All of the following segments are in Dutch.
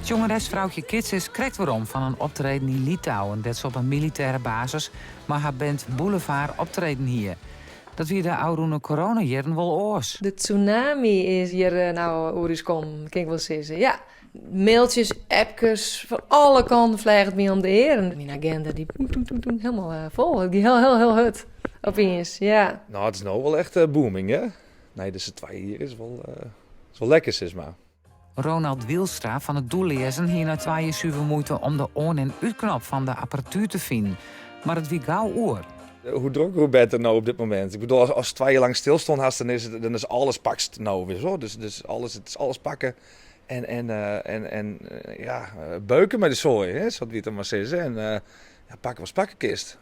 Jongeresvrouwtje Kits is krekt waarom van een optreden in Litouwen. Dat is op een militaire basis, maar haar band Boulevard optreden hier. Dat wie de oude corona-jaren wel oors. De tsunami is hier nou oeriskom, kan ik wel zeggen. Ja, mailtjes, appjes, van alle kanten vliegt het me om de eer. En mijn agenda die helemaal vol. Die heel hut opeens, ja. Nou, het is nou wel echt booming, hè? Nee, dus de 2 hier is wel lekker, zeg maar. Ronald Wielstra van het Doellezen hier na 2 uur moeite om de on- en uitknop van de apparatuur te vinden. Maar het wie gauw oor. Hoe dronken hoe beter nou op dit moment? Ik bedoel, als 2 jaar lang stilstond hast, dan is alles pakst nou weer zo. Dus het is alles pakken en beuken met de zooi, hè? Zoals we het dan maar zeggen. En pakken was pakkenkist.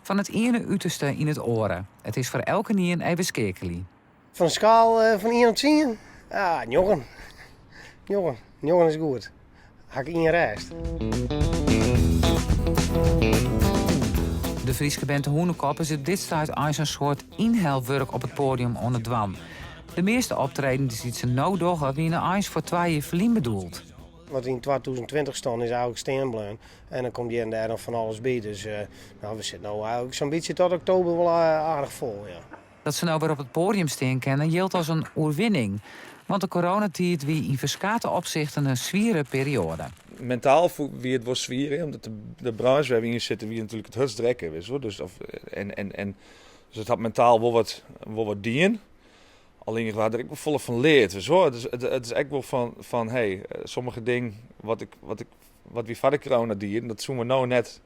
Van het ene uiterste in het oren. Het is voor elke nier even skekelie. Van een schaal van 1 op 10? Ja, jongen. Jongen is goed. Hak in je rest. De Frieske band Hoenekop is op dit stuit als een soort inhaalwerk op het podium onder dwam. De meeste optredens die ze nou doen, wie een ijs voor 2 jaar verlien bedoeld. Wat in 2020 stond is eigenlijk steenbleun. En dan komt hier en daar nog van alles bij. Dus we zitten nou eigenlijk zo'n beetje tot oktober wel aardig vol, ja. Dat ze nou weer op het podium staan kennen, geldt als een oerwinning. Want de coronatijd wie in verschillende opzichten een zwiere periode. Mentaal wie het was zwieren, omdat de branche waar we in zitten, wie natuurlijk het hutst drekken is. Dus het had mentaal wel wat dien. Alleen ik was er ook wel vol van leerd. Het is echt wel van sommige dingen wat wie van de corona dien, dat doen we nou net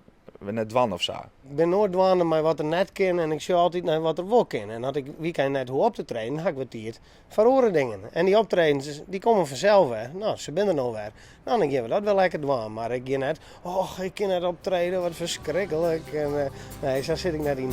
dwan of zo. Ik ben nooit dwaande met wat er net kan en ik zie altijd naar wat er wel kan. En had ik weekend net hoe op te trainen, had ik wat tijd voor andere dingen. En die optredens, die komen vanzelf weer. Nou, ze zijn er nou weer. Nou, dan gaan we dat wel lekker dwaan. Maar ik ga net, ik kan net optreden, wat verschrikkelijk. En, nee, zo zit ik net in.